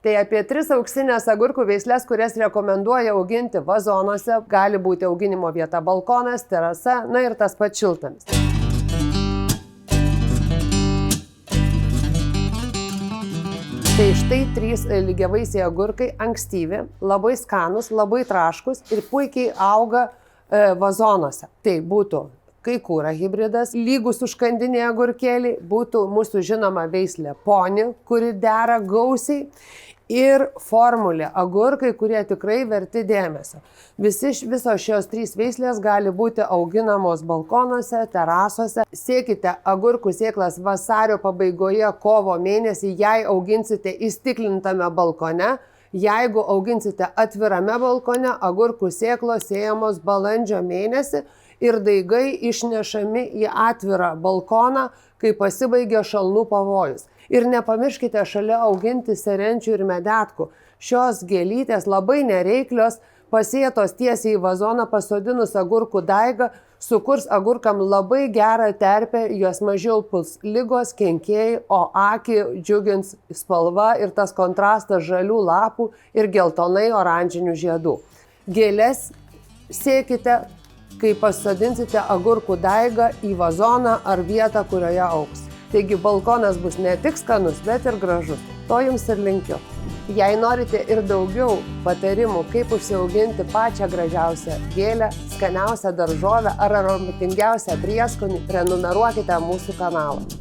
Tai apie 3 auksinės agurkų veislės, kurias rekomenduoja auginti vazonuose, gali būti auginimo vieta balkonas, terasa, na ir tas pats šiltnamis. Tai štai 3 lygiavaisiai agurkai, ankstyvi, labai skanus, labai traškus ir puikiai auga vazonuose. Tai būtų kaikūra hibridas, lygus užkandiniai agurkėliai, būtų mūsų žinoma veislė poni, kuri dera gausiai, ir formulė agurkai, kurie tikrai verti dėmesio. Visos šios 3 veislės gali būti auginamos balkonuose, terasose. Sėkite agurkų sėklas vasario pabaigoje, kovo mėnesį, jei auginsite įstiklintame balkone. Jeigu auginsite atvirame balkone, agurkų sėklos sėjamos balandžio mėnesį ir daigai išnešami į atvirą balkoną, kai pasibaigia šalnų pavojus. Ir nepamirškite šalia auginti serenčių ir medetkų. Šios gėlytės labai nereiklios, pasėtos tiesiai į vazoną pasodinus agurkų daigą, sukurs agurkam labai gerą terpę, juos mažiau puls ligos, kenkėjai, o akį džiugins spalva ir tas kontrastas žalių lapų ir geltonai oranžinių žiedų. Gėlės sėkite, kai pasodinsite agurkų daigą į vazoną ar vietą, kurioje augs. Taigi balkonas bus ne tik skanus, bet ir gražus. To jums ir linkiu. Jei norite ir daugiau patarimų, kaip užsiauginti pačią gražiausią gėlę, skaniausią daržovę ar aromatingiausią prieskonį, prenumeruokite mūsų kanalą.